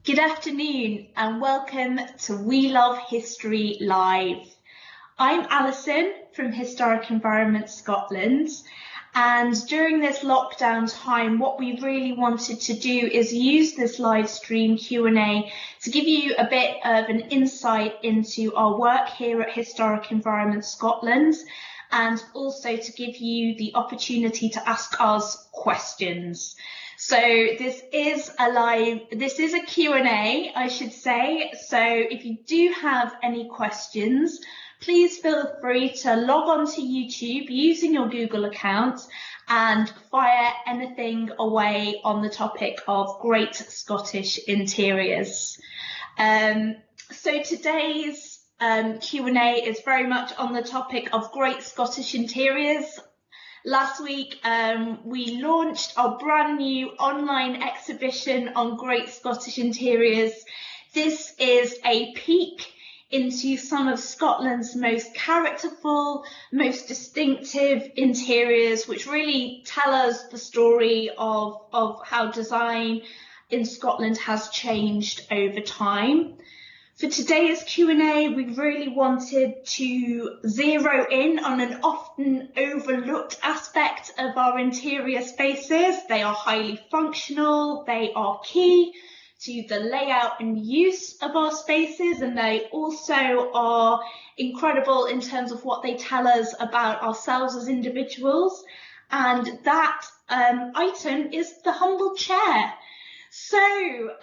Good afternoon and welcome to We Love History Live. I'm Alison from Historic Environment Scotland, And during this lockdown time, what we really wanted to do is use this live stream Q&A to give you a bit of an insight into our work here at Historic Environment Scotland, and also to give you the opportunity to ask us questions. So this is a Q&A, I should say. So if you do have any questions, please feel free to log on to YouTube using your Google account and fire anything away on the topic of Great Scottish Interiors. So today's Q&A is very much on the topic of Great Scottish Interiors. Last week, we launched our brand new online exhibition on Great Scottish Interiors. This is a peek into some of Scotland's most characterful, most distinctive interiors, which really tell us the story of how design in Scotland has changed over time. For today's Q&A, we really wanted to zero in on an often overlooked aspect of our interior spaces. They are highly functional, they are key to the layout and use of our spaces, and they also are incredible in terms of what they tell us about ourselves as individuals. And that item is the humble chair. So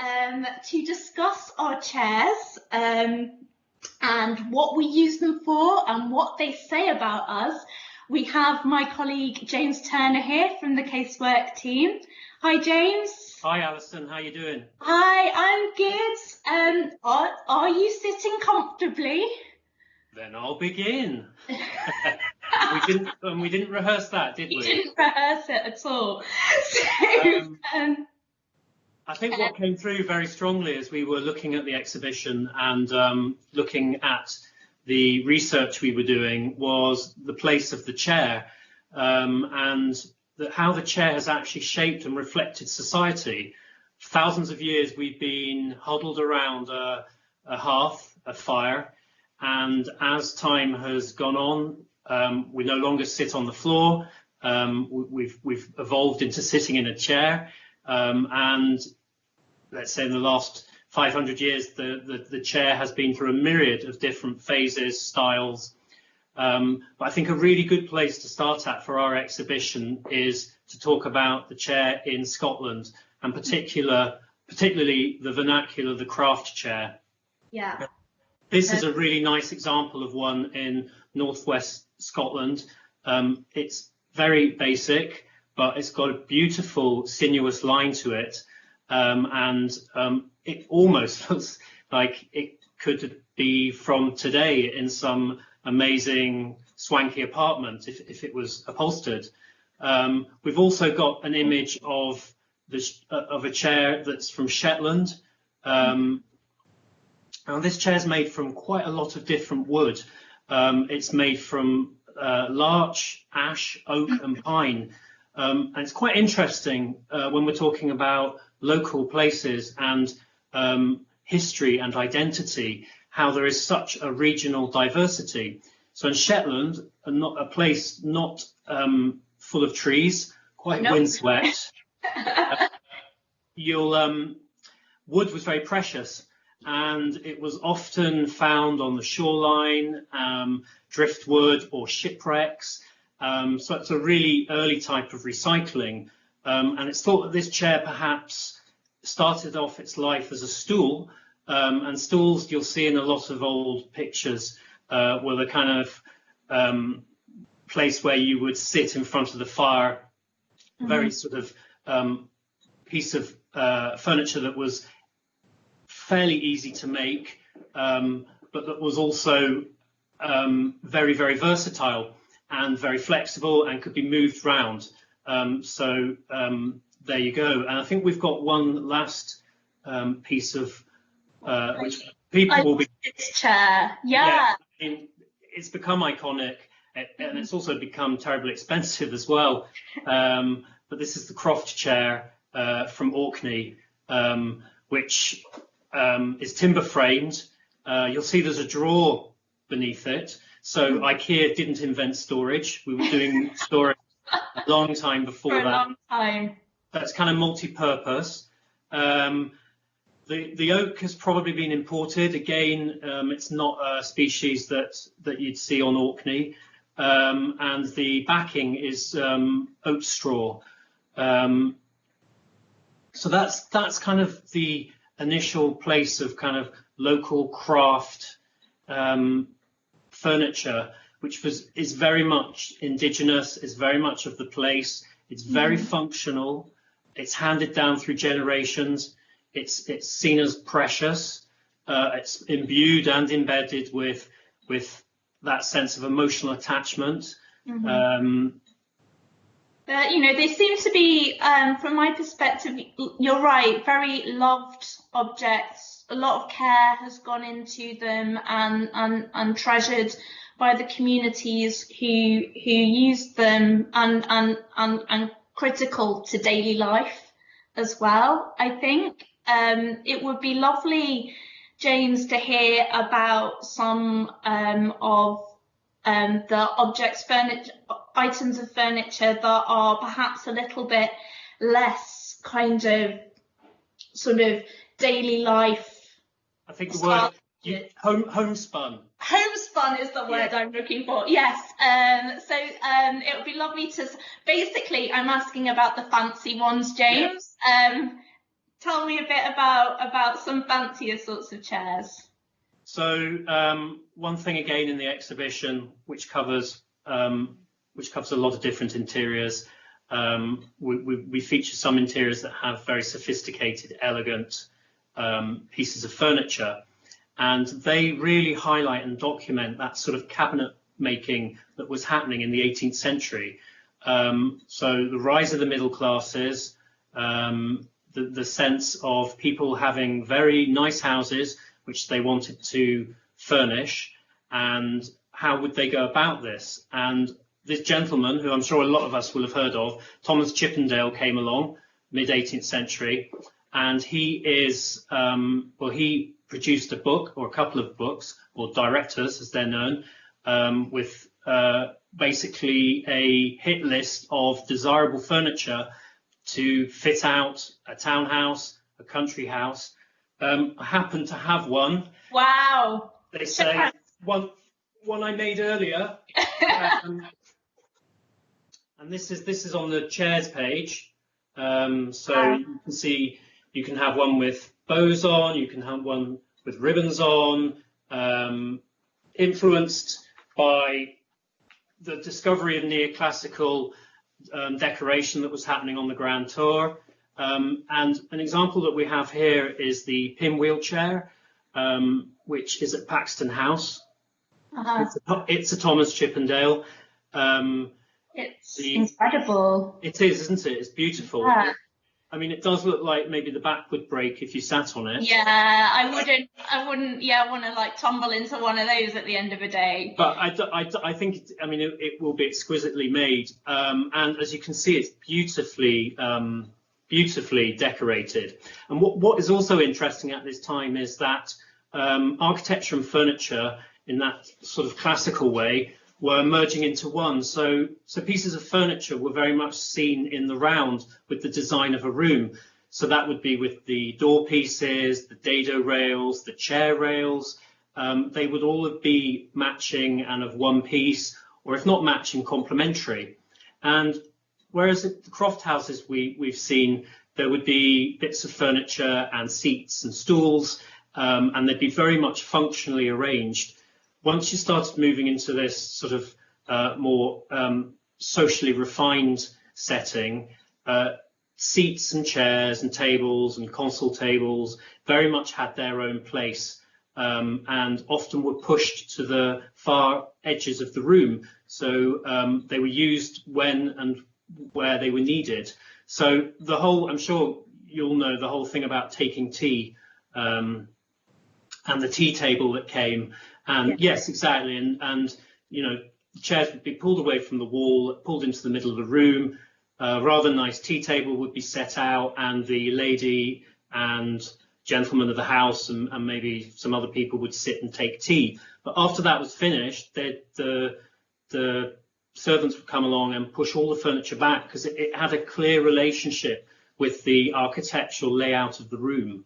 to discuss our chairs and what we use them for and what they say about us, we have my colleague James Turner here from the Casework team. Hi, James. Hi, Alison. How you doing? Hi, I'm good. Are you sitting comfortably? Then I'll begin. we didn't rehearse that, did we? We didn't rehearse it at all. So, I think what came through very strongly as we were looking at the exhibition and looking at the research we were doing was the place of the chair and how the chair has actually shaped and reflected society. Thousands of years we've been huddled around a hearth, a fire, and as time has gone on, we no longer sit on the floor. We've evolved into sitting in a chair, and let's say in the last 500 years, the chair has been through a myriad of different phases, styles. But I think a really good place to start at for our exhibition is to talk about the chair in Scotland, and particularly the vernacular, the Croft Chair. Yeah. This is a really nice example of one in northwest Scotland. It's very basic, but it's got a beautiful sinuous line to it, and it almost looks like it could be from today in some amazing swanky apartment if it was upholstered. We've also got an image of a chair that's from Shetland. Now this chair is made from quite a lot of different wood. It's made from larch, ash, oak and pine. And it's quite interesting when we're talking about local places and history and identity, how there is such a regional diversity. So in Shetland, a place not full of trees, quite windswept, wood was very precious, and it was often found on the shoreline, driftwood or shipwrecks. So it's a really early type of recycling, and it's thought that this chair perhaps started off its life as a stool, and stools you'll see in a lot of old pictures were the kind of place where you would sit in front of the fire, very sort of piece of furniture that was fairly easy to make, but that was also very, very versatile and very flexible and could be moved round. So there you go. And I think we've got one last piece of which people will be. This chair, yeah. I mean, it's become iconic, and it's also become terribly expensive as well. But this is the Croft Chair from Orkney, which is timber framed. You'll see there's a drawer beneath it. So IKEA didn't invent storage. We were doing storage long time before For a that. long time. That's kind of multi-purpose. The oak has probably been imported. Again, it's not a species that you'd see on Orkney. And the backing is oat straw. So that's kind of the initial place of kind of local craft furniture, which is very much indigenous, is very much of the place. It's very functional. It's handed down through generations. It's seen as precious. It's imbued and embedded with that sense of emotional attachment. You know, they seem to be, from my perspective, you're right, very loved objects. A lot of care has gone into them and treasured by the communities who use them, and critical to daily life as well, I think. It would be lovely, James, to hear about some of the items of furniture that are perhaps a little bit less kind of sort of daily life. I think the word homespun. Homespun is the word I'm looking for. Yes. So it would be lovely to. Basically, I'm asking about the fancy ones, James. Tell me a bit about some fancier sorts of chairs. So one thing again in the exhibition, which covers a lot of different interiors. We feature some interiors that have very sophisticated, elegant pieces of furniture, and they really highlight and document that sort of cabinet making that was happening in the 18th century. So the rise of the middle classes, the sense of people having very nice houses which they wanted to furnish, and how would they go about this? And this gentleman, who I'm sure a lot of us will have heard of, Thomas Chippendale, came along mid-18th century, and he is, he produced a book, or a couple of books, or directors as they're known, with basically a hit list of desirable furniture to fit out a townhouse, a country house. I happen to have one. Wow. They say one I made earlier. And this is on the chairs page. So you can see you can have one with bows on, you can have one with ribbons on, influenced by the discovery of neoclassical decoration that was happening on the Grand Tour. And an example that we have here is the pinwheel chair, which is at Paxton House. It's a Thomas Chippendale. It's incredible. It is, isn't it? It's beautiful. Yeah. I mean, it does look like maybe the back would break if you sat on it. Yeah, I wouldn't want to like tumble into one of those at the end of a day. But I think, it will be exquisitely made. And as you can see, it's beautifully decorated. And what is also interesting at this time is that architecture and furniture, in that sort of classical way, were merging into one. So pieces of furniture were very much seen in the round with the design of a room. So that would be with the door pieces, the dado rails, the chair rails. They would all be matching and of one piece, or if not matching, complementary. And whereas at the Croft houses we've seen, there would be bits of furniture and seats and stools, and they'd be very much functionally arranged. Once you started moving into this sort of more socially refined setting, seats and chairs and tables and console tables very much had their own place, and often were pushed to the far edges of the room. So they were used when and where they were needed. So the whole, I'm sure you'll know the whole thing about taking tea, and the tea table that came. And yes, exactly. And the chairs would be pulled away from the wall, pulled into the middle of the room. A rather nice tea table would be set out, and the lady and gentleman of the house and maybe some other people would sit and take tea. But after that was finished, the servants would come along and push all the furniture back because it had a clear relationship with the architectural layout of the room.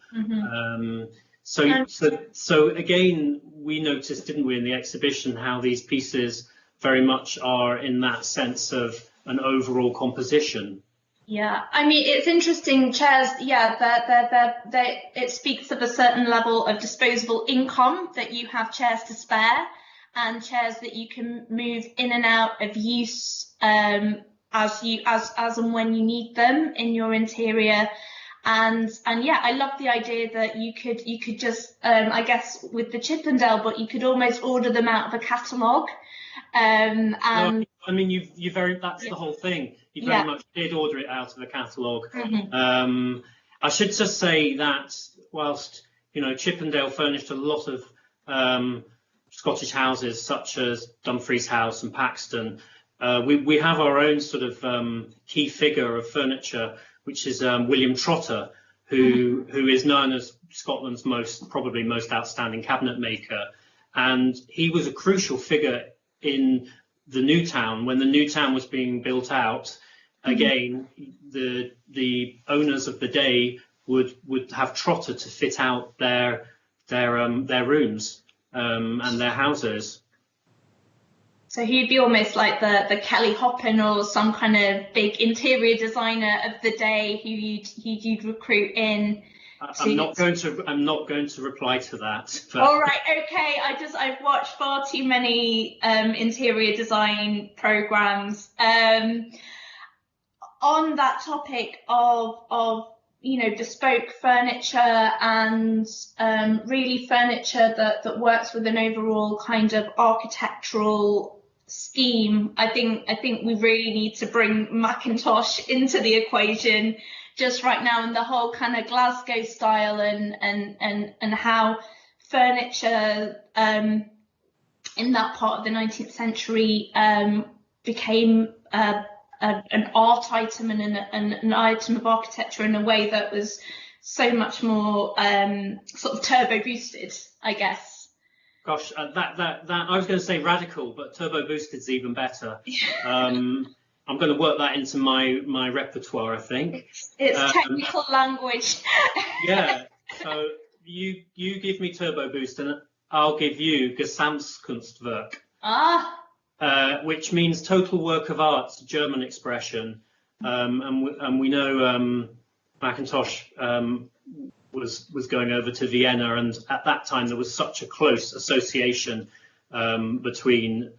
So again, we noticed, didn't we, in the exhibition, how these pieces very much are in that sense of an overall composition. Yeah, I mean, it's interesting, chairs, yeah, it speaks of a certain level of disposable income, that you have chairs to spare and chairs that you can move in and out of use as and when you need them in your interior. And yeah, I love the idea that you could just I guess with the Chippendale, but you could almost order them out of a catalogue. No, I mean, that's the whole thing. You very much did order it out of a catalogue. I should just say that whilst, you know, Chippendale furnished a lot of Scottish houses such as Dumfries House and Paxton, we have our own sort of key figure of furniture, which is William Trotter, who is known as Scotland's probably most outstanding cabinet maker, and he was a crucial figure in the new town when the new town was being built out. Again, the owners of the day would have Trotter to fit out their rooms and their houses. So he'd be almost like the Kelly Hoppen or some kind of big interior designer of the day who you'd recruit in. I'm not going to reply to that. But... All right, okay. I've watched far too many interior design programs. On that topic of you know, bespoke furniture and really furniture that works with an overall kind of architectural scheme, I think we really need to bring Macintosh into the equation just right now, and the whole kind of Glasgow style and how furniture in that part of the 19th century became an art item and an item of architecture in a way that was so much more sort of turbo boosted, I guess. Gosh, that I was going to say radical, but turbo boosted is even better. I'm going to work that into my repertoire, I think. It's technical language. Yeah. So you give me turbo boost, and I'll give you Gesamtkunstwerk. Which means total work of art, German expression, and we know Macintosh was going over to Vienna, and at that time there was such a close association between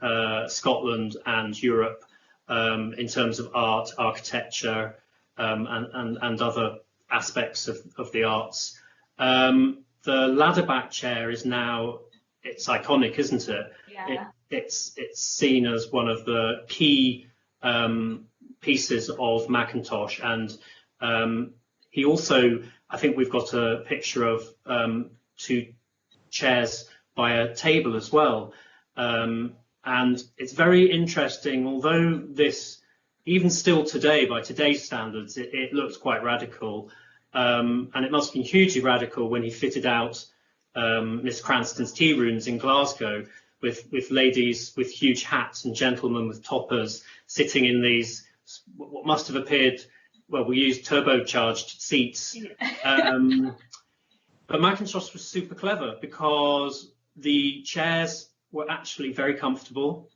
Scotland and Europe in terms of art, architecture, and other aspects of the arts. The ladderback chair is now, it's iconic, isn't it? Yeah. It's seen as one of the key pieces of Macintosh, and he also, I think we've got a picture of two chairs by a table as well, and it's very interesting. Although this, even still today, by today's standards, it looks quite radical, and it must have been hugely radical when he fitted out Miss Cranston's tea rooms in Glasgow, with ladies with huge hats and gentlemen with toppers sitting in these, what must have appeared, well, we used turbocharged seats. But Macintosh was super clever because the chairs were actually very comfortable.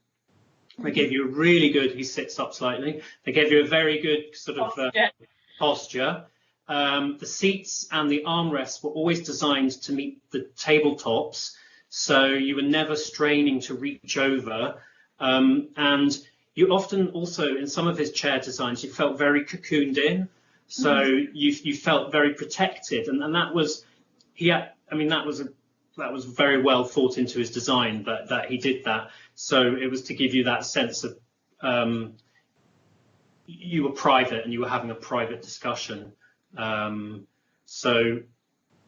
They gave you a really good, he sits up slightly, they gave you a very good sort of posture. The seats and the armrests were always designed to meet the tabletops, so you were never straining to reach over. And you often also, in some of his chair designs, you felt very cocooned in, so you felt very protected, and that was, that was very well thought into his design, that he did that. So it was to give you that sense of you were private and you were having a private discussion. So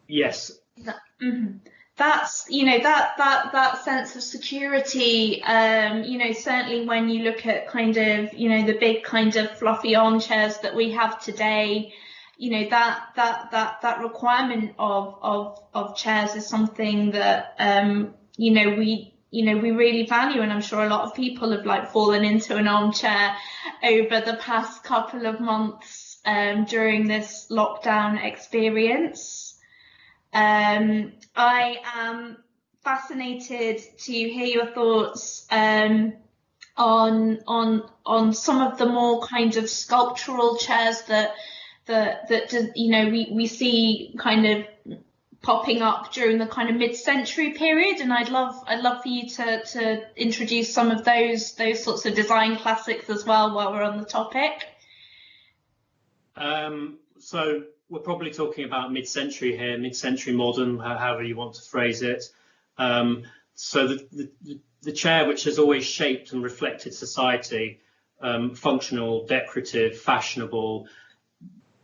yes. That's, you know, that sense of security, you know, certainly when you look at kind of, you know, the big kind of fluffy armchairs that we have today, you know, that requirement of chairs is something that, you know, you know, we really value, and I'm sure a lot of people have like fallen into an armchair over the past couple of months during this lockdown experience. I am fascinated to hear your thoughts on some of the more kind of sculptural chairs that you know we see kind of popping up during the kind of mid-century period, and I'd love for you to introduce some of those sorts of design classics as well while we're on the topic. So we're probably talking about mid-century here, mid-century modern, however you want to phrase it. So the chair, which has always shaped and reflected society, functional, decorative, fashionable,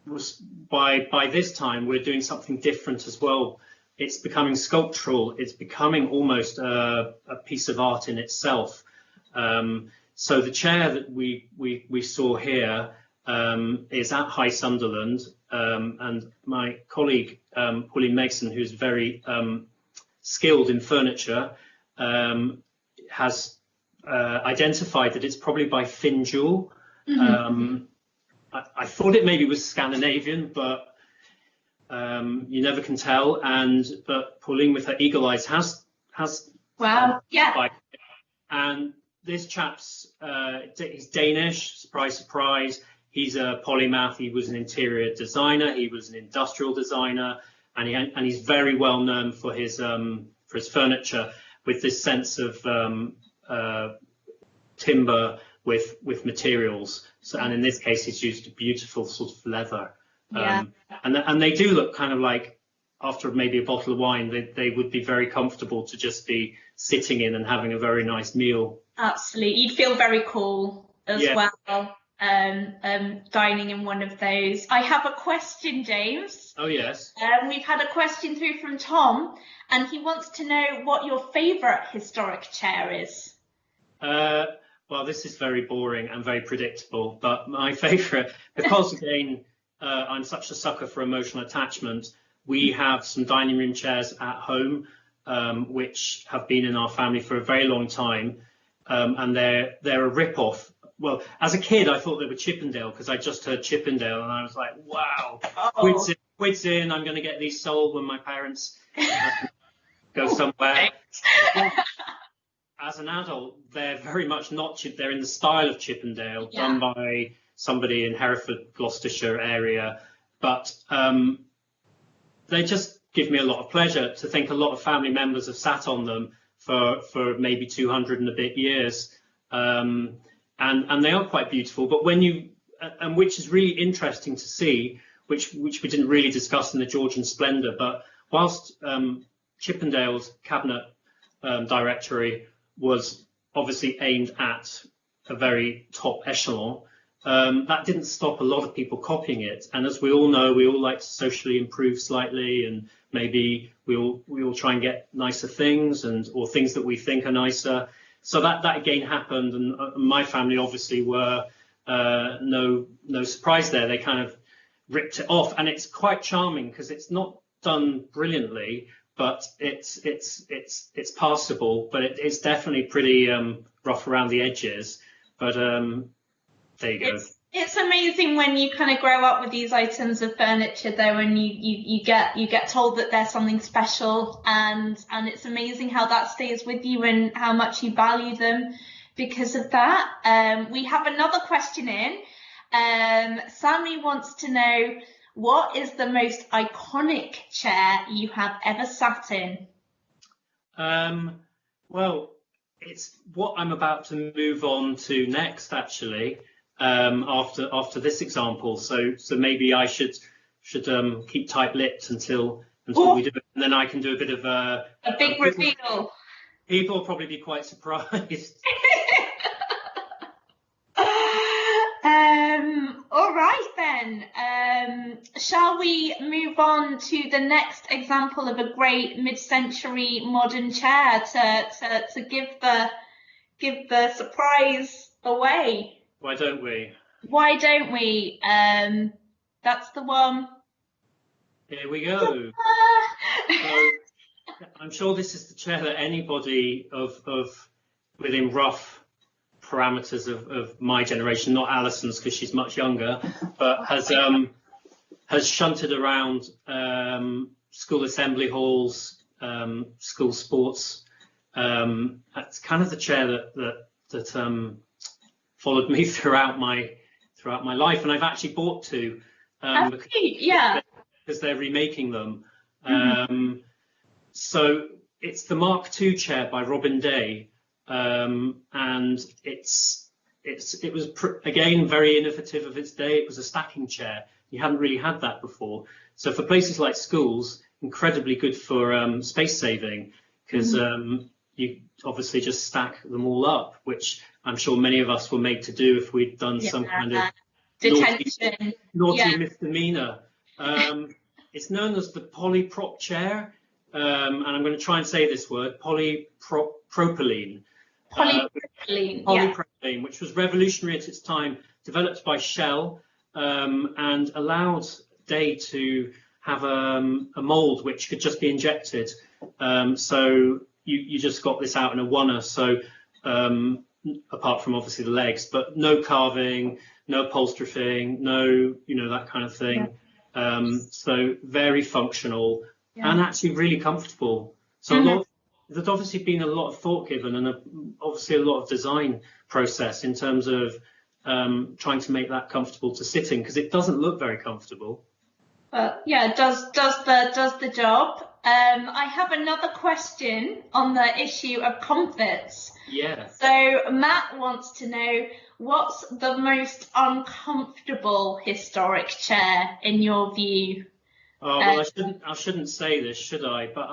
was by this time we're doing something different as well. It's becoming sculptural. It's becoming almost a piece of art in itself. So the chair that we saw here is at High Sunderland, and my colleague Pauline Megson, who's very skilled in furniture, has identified that it's probably by Finn Jewell. Mm-hmm. I thought it maybe was Scandinavian, but you never can tell. But Pauline, with her eagle eyes, has wow, yeah. And this chap's he's Danish. Surprise, surprise. He's a polymath. He was an interior designer. He was an industrial designer, and he's very well known for his furniture, with this sense of timber with materials. So, and in this case, he's used a beautiful sort of leather. Yeah. And they do look kind of like, after maybe a bottle of wine, they would be very comfortable to just be sitting in and having a very nice meal. Absolutely, you'd feel very cool as well. Dining in one of those. I have a question, James. Oh yes. We've had a question through from Tom, and he wants to know what your favourite historic chair is. Well, this is very boring and very predictable, but my favourite, because again, I'm such a sucker for emotional attachment, we have some dining room chairs at home, which have been in our family for a very long time, and they're a rip-off. Well, as a kid, I thought they were Chippendale, because I just heard Chippendale, and I was like, wow, quids in, I'm going to get these sold when my parents go somewhere. As an adult, they're very much not they're in the style of Chippendale, done by somebody in Hereford, Gloucestershire area, but they just give me a lot of pleasure to think a lot of family members have sat on them for maybe 200 and a bit years, and they are quite beautiful. But when you and which is really interesting to see, which we didn't really discuss in the Georgian Splendour, but whilst Chippendale's cabinet directory was obviously aimed at a very top echelon, that didn't stop a lot of people copying it. And as we all know, we all like to socially improve slightly, and maybe we all try and get nicer things, or things that we think are nicer. So that again happened, and my family obviously were no surprise there. They kind of ripped it off, and it's quite charming because it's not done brilliantly, but it's passable, but it's definitely pretty rough around the edges. But there you go. It's amazing when you kind of grow up with these items of furniture, though, and you get told that they're something special, and it's amazing how that stays with you and how much you value them because of that. We have another question in. Sammy wants to know, what is the most iconic chair you have ever sat in? Well, it's what I'm about to move on to next, actually. After this example, so maybe I should keep tight-lipped until we do it, and then I can do a bit of a big reveal. People will probably be quite surprised. All right then. Shall we move on to the next example of a great mid-century modern chair to give the surprise away? Why don't we? Why don't we? That's the one. Here we go. So, I'm sure this is the chair that anybody of within rough parameters of my generation, not Alison's because she's much younger, but has shunted around school assembly halls, school sports. That's kind of the chair that followed me throughout my life, and I've actually bought two because they're remaking them. So it's the Mark II chair by Robin Day, and it was again very innovative of its day. It was a stacking chair. You hadn't really had that before. So for places like schools, incredibly good for space saving, because you obviously just stack them all up, which I'm sure many of us were made to do if we'd done some kind of detention, naughty misdemeanor. It's known as the polyprop chair, and I'm going to try and say this word, polypropylene. Polypropylene, which was revolutionary at its time, developed by Shell, and allowed Day to have a mould which could just be injected. So you just got this out in a oneer. So apart from obviously the legs, but no carving, no upholstery, no that kind of thing. So very functional and actually really comfortable. So there's obviously been a lot of thought given and obviously a lot of design process in terms of trying to make that comfortable to sit in, because it doesn't look very comfortable. But yeah, it does the job. I have another question on the issue of comforts. Yeah. So Matt wants to know, what's the most uncomfortable historic chair in your view? Oh, well, I shouldn't say this, should I? But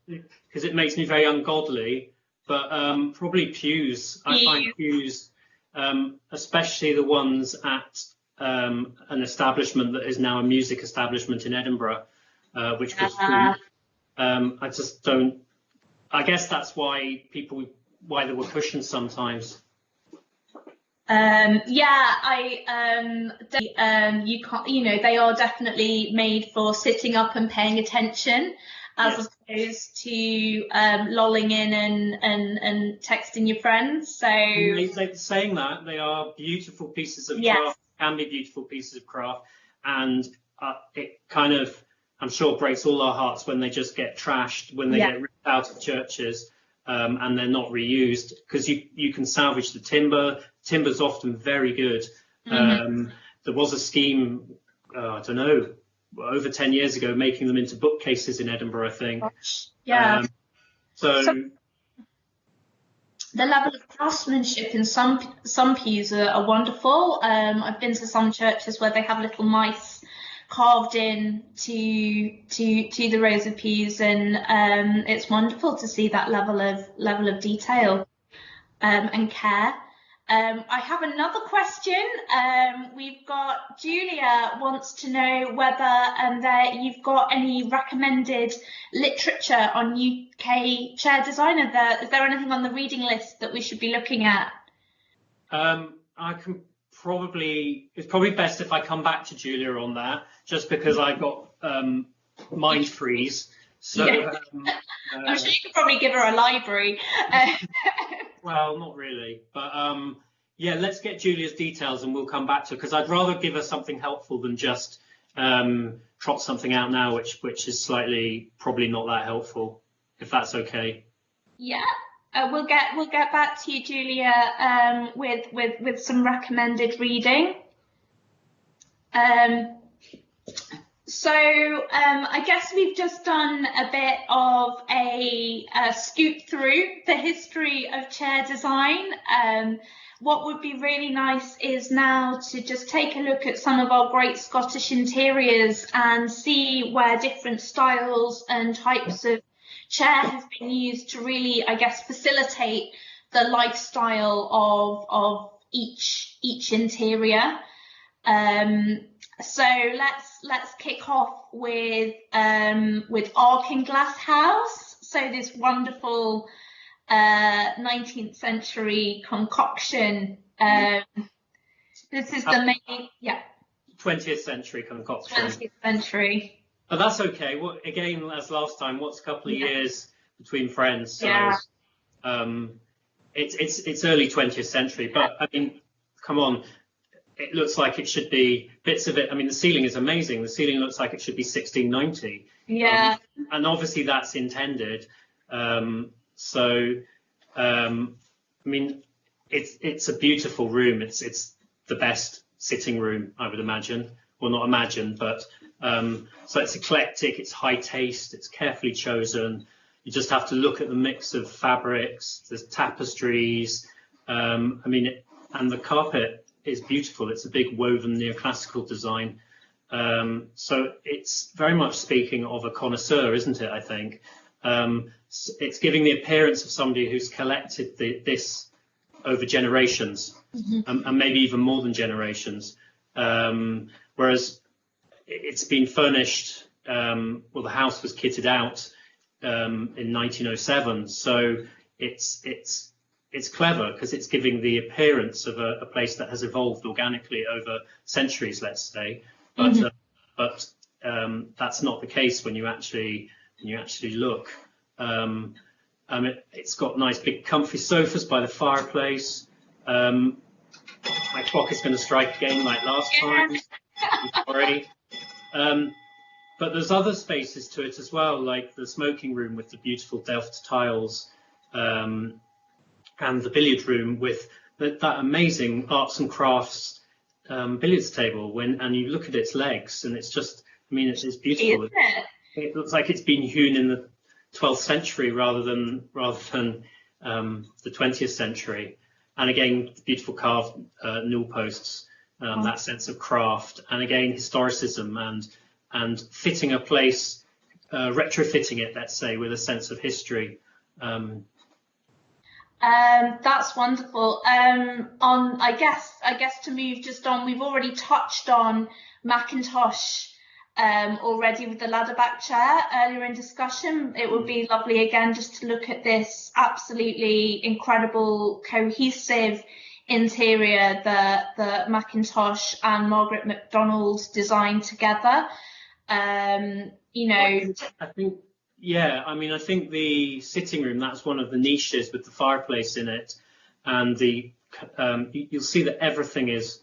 because it makes me very ungodly. But probably pews. I find pews, especially the ones at an establishment that is now a music establishment in Edinburgh, which was I just don't. I guess that's why there were cushions sometimes. You can't, they are definitely made for sitting up and paying attention, as opposed to lolling in and texting your friends. So saying that, they are beautiful pieces of craft, can be beautiful pieces of craft, and it kind of, I'm sure, breaks all our hearts when they just get trashed, when they get ripped out of churches. And they're not reused, because you can salvage the timber. Timber's often very good. There was a scheme, I don't know, over 10 years ago, making them into bookcases in Edinburgh, I think. So the level of craftsmanship in some pews are wonderful. I've been to some churches where they have little mice carved in to the rows of pews, and it's wonderful to see that level of detail and care. I have another question. We've got Julia wants to know whether you've got any recommended literature on UK chair design. Is there anything on the reading list that we should be looking at? It's probably best if I come back to Julia on that, just because I got mind freeze. So I'm sure you could probably give her a library. Well, not really, but let's get Julia's details and we'll come back to her, because I'd rather give her something helpful than just trot something out now, which is slightly probably not that helpful, if that's okay. Yeah. We'll get back to you, Julia, with some recommended reading. So I guess we've just done a bit of a scoop through the history of chair design. What would be really nice is now to just take a look at some of our great Scottish interiors and see where different styles and types of chair has been used to really, I guess, facilitate the lifestyle of each interior. So let's kick off with Arkin-Glass House. So this wonderful 19th century concoction. This is the main 20th century concoction. 20th century. But that's okay. Well, again, as last time, what's a couple of years between friends? So it's early 20th century. But I mean, come on, it looks like it should be bits of it. I mean, the ceiling is amazing. The ceiling looks like it should be 1690. Yeah. And obviously that's intended. I mean, it's a beautiful room. It's the best sitting room, I would imagine. Well, not imagine, but so it's eclectic, it's high taste, it's carefully chosen. You just have to look at the mix of fabrics, there's tapestries. I mean, and the carpet is beautiful. It's a big woven neoclassical design. So it's very much speaking of a connoisseur, isn't it? I think it's giving the appearance of somebody who's collected this over generations, and maybe even more than generations. Whereas it's been furnished, well, the house was kitted out in 1907, so it's clever because it's giving the appearance of a place that has evolved organically over centuries, let's say. But that's not the case when you actually look. It's got nice big comfy sofas by the fireplace. My clock is going to strike again like last time. I'm sorry. But there's other spaces to it as well, like the smoking room with the beautiful Delft tiles, and the billiard room with that amazing arts and crafts billiards table. And you look at its legs, and it's just, I mean, it's beautiful. It looks like it's been hewn in the 12th century rather than the 20th century. And again, beautiful carved newel posts, that sense of craft, and again historicism and fitting a place, retrofitting it, let's say, with a sense of history. That's wonderful. I guess to move just on, we've already touched on Macintosh already with the ladderback chair earlier in discussion. It would be lovely again just to look at this absolutely incredible cohesive interior that Macintosh and Margaret MacDonald designed together. You know, I think, yeah, I mean, I think the sitting room, that's one of the niches with the fireplace in it, and you'll see that everything is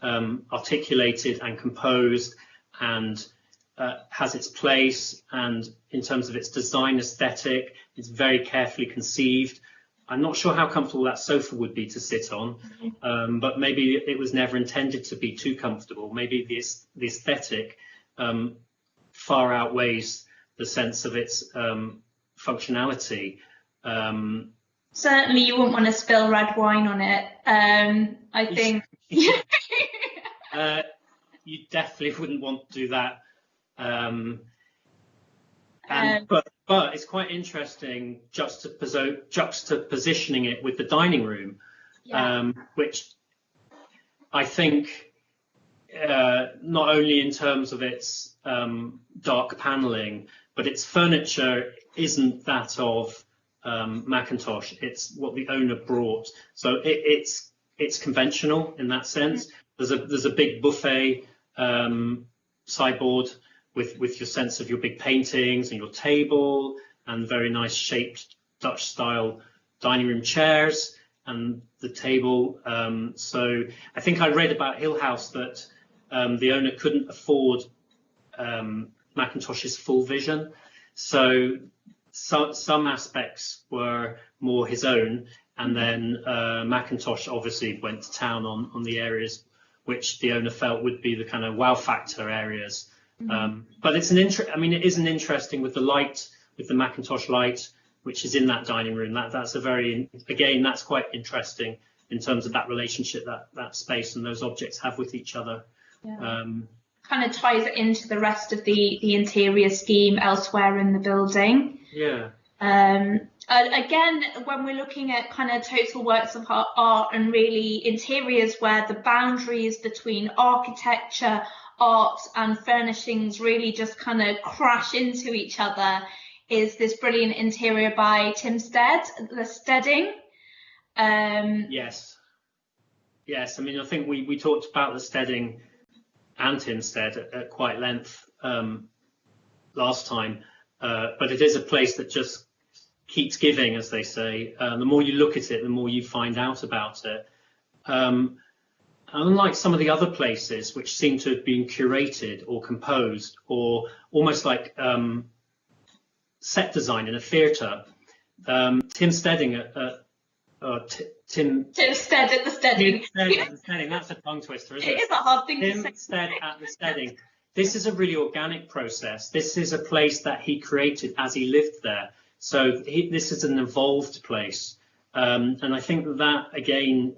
articulated and composed and has its place, and in terms of its design aesthetic, it's very carefully conceived. I'm not sure how comfortable that sofa would be to sit on, but maybe it was never intended to be too comfortable. Maybe the aesthetic far outweighs the sense of its functionality. Certainly you wouldn't want to spill red wine on it. I think you definitely wouldn't want to do that. But it's quite interesting juxtapositioning it with the dining room, which I think not only in terms of its dark panelling, but its furniture isn't that of Macintosh. It's what the owner brought, so it's conventional in that sense. There's a big buffet sideboard with your sense of your big paintings and your table and very nice shaped Dutch style dining room chairs and the table. So I think I read about Hill House that the owner couldn't afford Macintosh's full vision, so some aspects were more his own, and then Macintosh obviously went to town on the areas which the owner felt would be the kind of wow factor areas. But it's it isn't interesting with the light, with the Macintosh light, which is in that dining room. That's quite interesting in terms of that relationship that space and those objects have with each other. Kind of ties it into the rest of the interior scheme elsewhere in the building. Again, when we're looking at kind of total works of art and really interiors where the boundaries between architecture, art and furnishings really just kind of crash into each other, is this brilliant interior by Tim Stedding. Yes, I mean, I think we talked about the Stedding and Tim Stead at quite length last time, but it is a place that just keeps giving, as they say. The more you look at it, the more you find out about it. Unlike some of the other places which seem to have been curated or composed, or almost like set design in a theatre, Tim Stedding Tim Stead at the Stedding. That's a tongue twister, isn't it? It is a hard thing to say. Tim Stead at the Stedding. This is a really organic process. This is a place that he created as he lived there. So this is an evolved place. And I think that, again,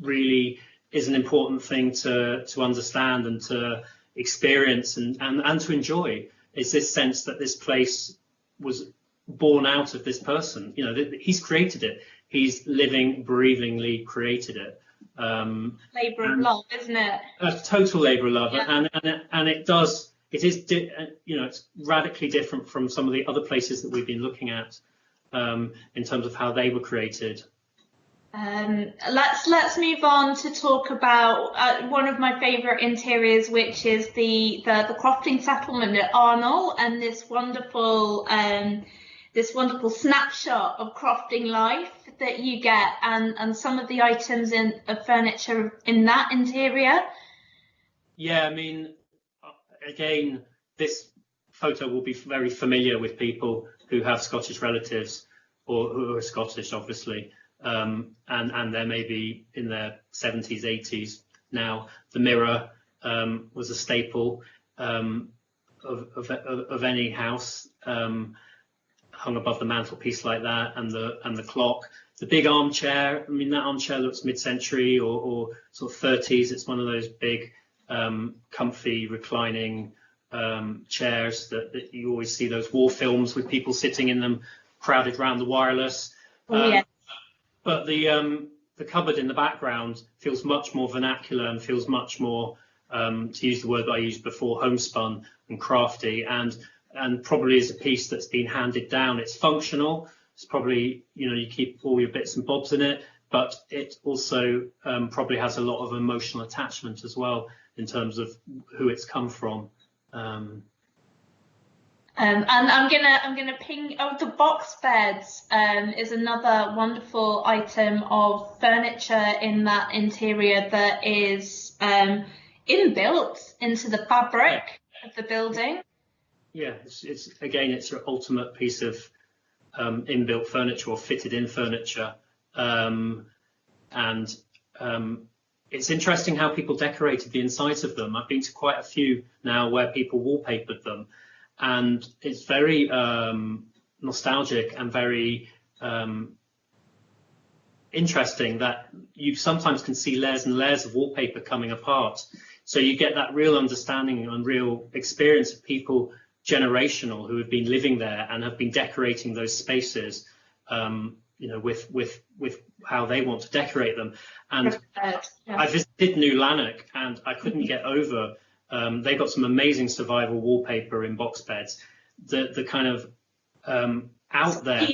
really is an important thing to understand and to experience and to enjoy, is this sense that this place was born out of this person. You know, he's created it. He's living, breathingly created it. Labour of love, isn't it? A total labour of love, yeah. and it is, you know, it's radically different from some of the other places that we've been looking at in terms of how they were created. Let's move on to talk about one of my favourite interiors, which is the crofting settlement at Arnall, and this wonderful snapshot of crofting life that you get, and some of the items of furniture in that interior. Yeah, I mean, again, this photo will be very familiar with people who have Scottish relatives or who are Scottish, obviously, and they're maybe in their 70s, 80s now. The mirror was a staple of any house, hung above the mantelpiece like that, and the clock. The big armchair, I mean, that armchair looks mid-century or sort of 30s. It's one of those big, comfy, reclining chairs that you always see those war films with people sitting in them, crowded around the wireless. Yeah. But the cupboard in the background feels much more vernacular and feels much more, to use the word that I used before, homespun and crafty, and probably is a piece that's been handed down. It's functional. It's probably, you know, you keep all your bits and bobs in it, but it also probably has a lot of emotional attachment as well in terms of who it's come from. And I'm gonna ping. Oh, the box beds is another wonderful item of furniture in that interior that is inbuilt into the fabric of the building. Yeah, it's your ultimate piece of inbuilt furniture or fitted in furniture, and it's interesting how people decorated the insides of them. I've been to quite a few now where people wallpapered them, and it's very nostalgic and very interesting that you sometimes can see layers and layers of wallpaper coming apart. So you get that real understanding and real experience of people generational who have been living there and have been decorating those spaces, you know, with how they want to decorate them. And I visited New Lanark and I couldn't get over. They've got some amazing survival wallpaper in box beds. The kind of out there,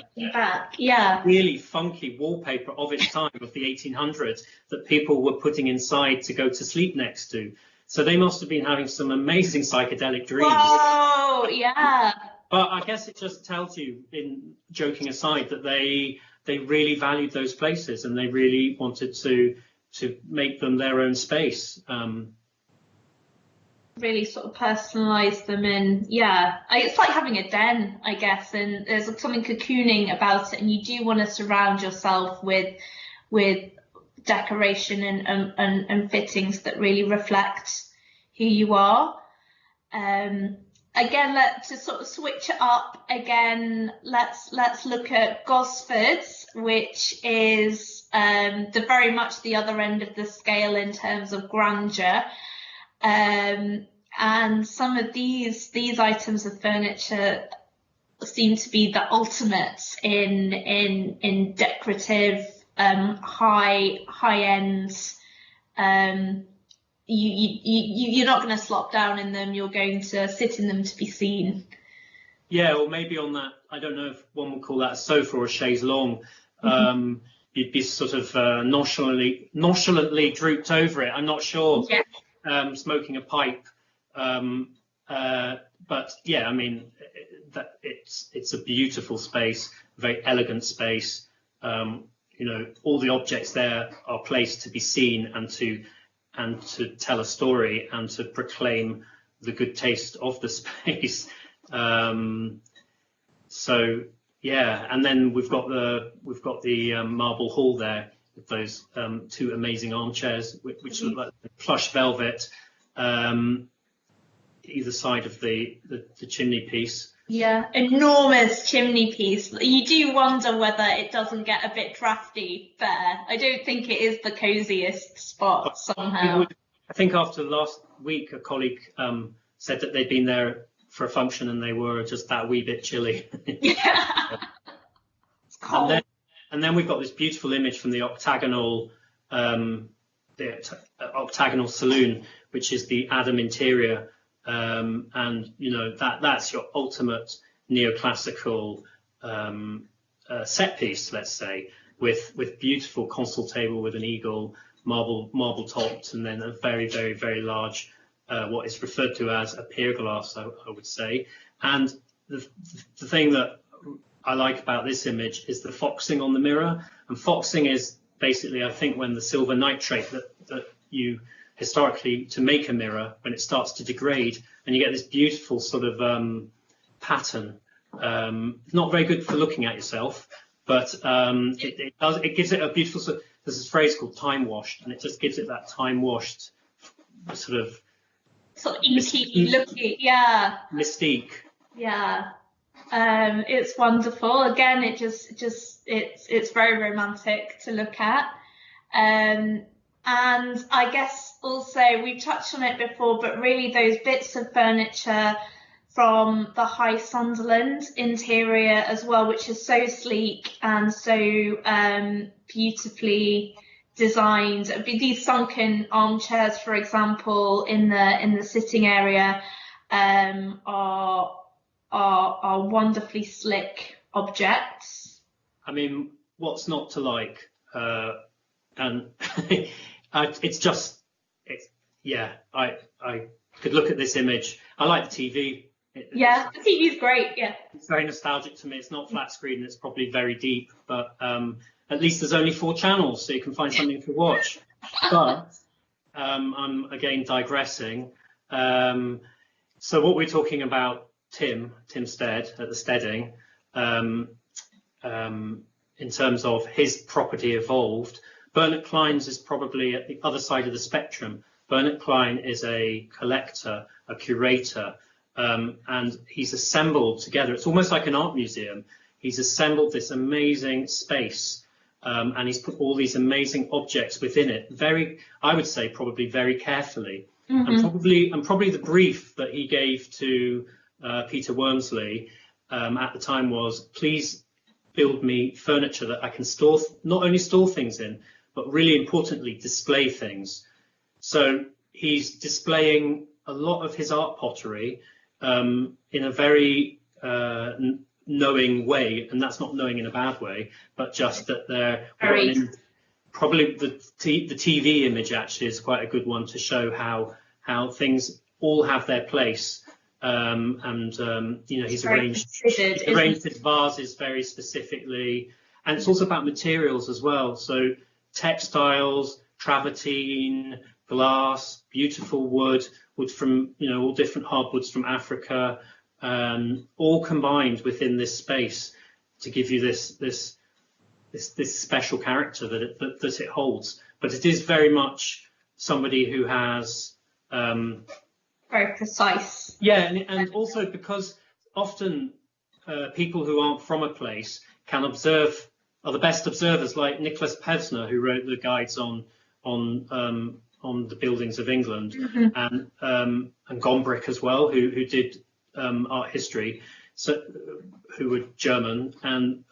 really funky wallpaper of its time, of the 1800s, that people were putting inside to go to sleep next to. So they must have been having some amazing psychedelic dreams. Oh, yeah. But I guess it just tells you, in joking aside, that they really valued those places and they really wanted to make them their own space. Really sort of personalise them, and it's like having a den, I guess, and there's something cocooning about it, and you do want to surround yourself with decoration and fittings that really reflect who you are. Again, to sort of switch it up again, let's look at Gosfords, which is very much the other end of the scale in terms of grandeur. And some of these items of furniture seem to be the ultimate in decorative, high end. You're not going to slop down in them. You're going to sit in them to be seen. Yeah, or maybe on that, I don't know if one would call that a sofa or a chaise longue. You'd be sort of nonchalantly drooped over it. I'm not sure. Yeah. Smoking a pipe, but yeah, I mean, that it's a beautiful space, very elegant space. You know, all the objects there are placed to be seen and to tell a story and to proclaim the good taste of the space. So yeah, and then we've got the marble hall there with those two amazing armchairs, which look like plush velvet, either side of the chimney piece. Yeah, enormous chimney piece. You do wonder whether it doesn't get a bit drafty there. I don't think it is the coziest spot somehow. I think after last week, a colleague said that they'd been there for a function and they were just that wee bit chilly. Yeah. It's cold. And then we've got this beautiful image from the Octagonal Saloon, which is the Adam interior. And you know, that's your ultimate neoclassical set piece, let's say, with beautiful console table with an eagle, marble topped, and then a very, very, very large what is referred to as a pier glass, I would say. And the thing that I like about this image is the foxing on the mirror. And foxing is basically, I think, when the silver nitrate that you historically, to make a mirror, when it starts to degrade, and you get this beautiful sort of pattern. Not very good for looking at yourself, but it gives it a beautiful sort of, there's this phrase called time washed, and it just gives it that time washed sort of inky looking, yeah. Mystique. Yeah. It's wonderful. Again, it's very romantic to look at. And I guess also we touched on it before, but really those bits of furniture from the High Sunderland interior as well, which is so sleek and so beautifully designed. These sunken armchairs, for example, in the sitting area, are wonderfully slick objects. I mean, what's not to like? And I could look at this image. I like the TV. The TV is great. Yeah, it's very nostalgic to me. It's not flat screen. It's probably very deep, but at least there's only 4 channels, so you can find something to watch. But I'm again digressing. So what we're talking about, Tim Stead at the Steading, in terms of his property evolved. Bernard Klein's is probably at the other side of the spectrum. Bernard Klein is a collector, a curator, and he's assembled together. It's almost like an art museum. He's assembled this amazing space, and he's put all these amazing objects within it. I would say, probably very carefully. Mm-hmm. And probably the brief that he gave to Peter Wormsley at the time was, please build me furniture that I can not only store things in, but really importantly, display things. So he's displaying a lot of his art pottery in a very knowing way, and that's not knowing in a bad way, but just that they're probably the TV image actually is quite a good one to show how things all have their place. You know, he's arranged his vases very specifically, and it's also about materials as well. So textiles, travertine, glass, beautiful wood from, you know, all different hardwoods from Africa, all combined within this space to give you this special character that it holds. But it is very much somebody who has very precise. Yeah, and also because often people who aren't from a place can observe, are the best observers, like Nicholas Pevsner, who wrote the guides on the buildings of England, mm-hmm. and Gombrich as well, who did art history, so who were German, and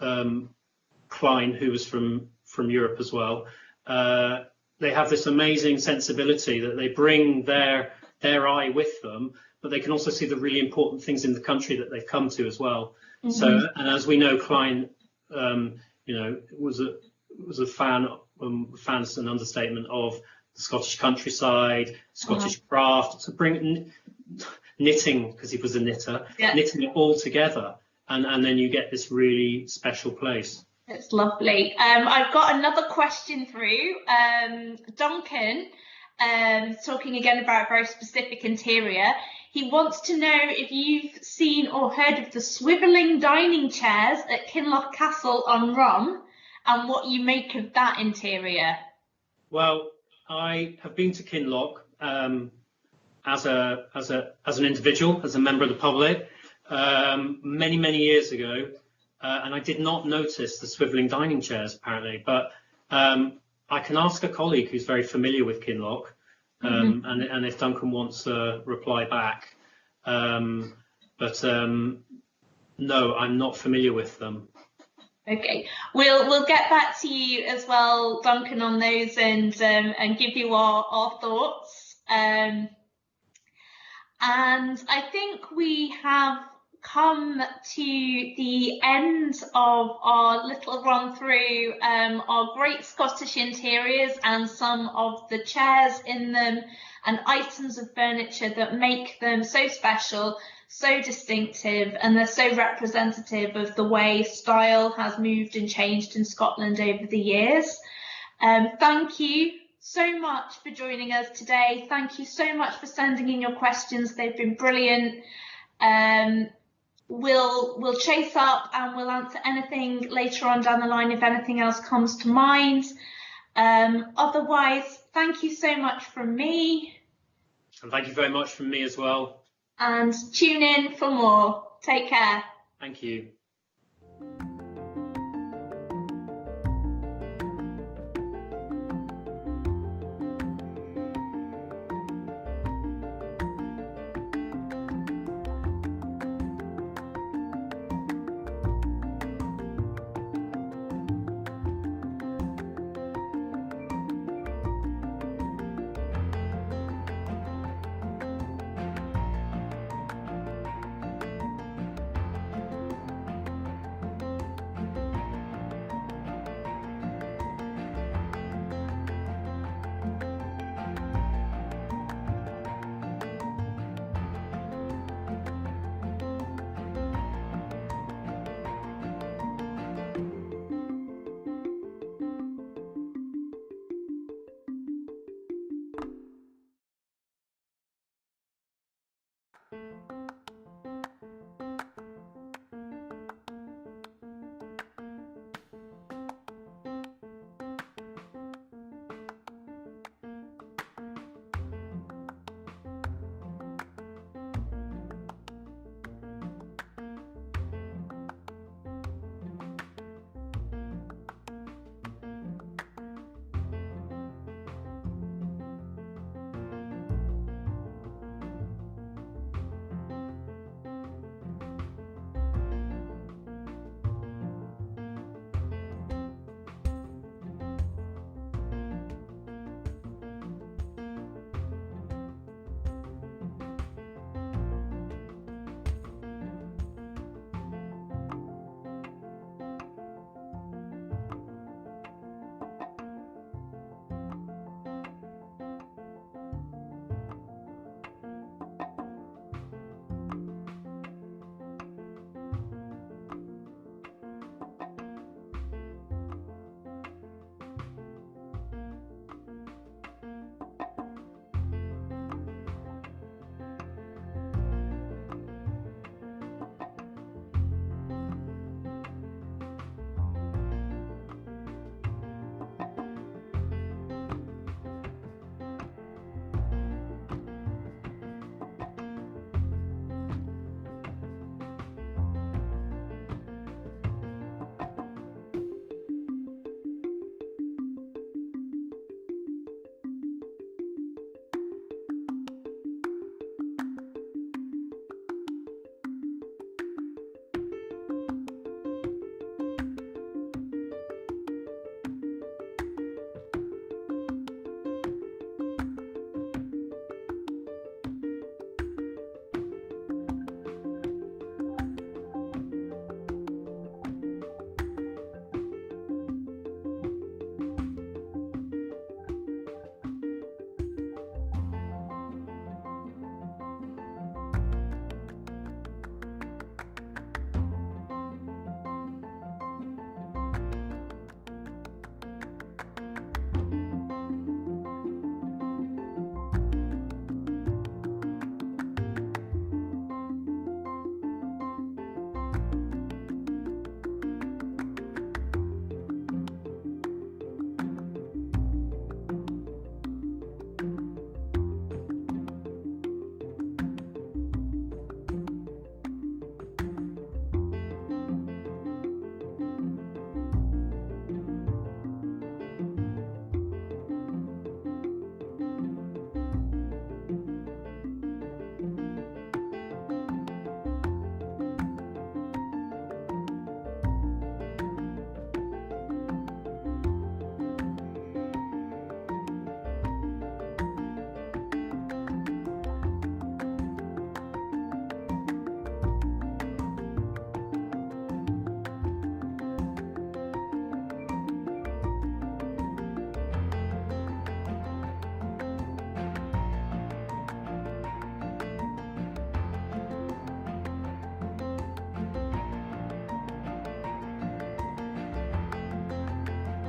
Klein, who was from Europe as well. They have this amazing sensibility that they bring their eye with them, but they can also see the really important things in the country that they've come to as well. Mm-hmm. So, and as we know, Klein, you know, was a fan's an understatement of the Scottish countryside, Scottish craft. To bring knitting, because he was a knitter, Yeah. knitting it all together, and then you get this really special place. It's lovely. I've got another question through. Duncan, talking again about a very specific interior. He wants to know if you've seen or heard of the swivelling dining chairs at Kinloch Castle on Rum, and what you make of that interior. Well, I have been to Kinloch as an individual, as a member of the public, many years ago, and I did not notice the swivelling dining chairs apparently. But I can ask a colleague who's very familiar with Kinloch, and if Duncan wants to reply back. No, I'm not familiar with them. Okay, we'll get back to you as well, Duncan, on those, and give you our thoughts. And I think we have come to the end of our little run through our great Scottish interiors and some of the chairs in them and items of furniture that make them so special, so distinctive, and they're so representative of the way style has moved and changed in Scotland over the years. Thank you so much for joining us today. Thank you so much for sending in your questions. They've been brilliant. We'll chase up and we'll answer anything later on down the line if anything else comes to mind. Otherwise, thank you so much from me. And thank you very much from me as well. And tune in for more. Take care. Thank you.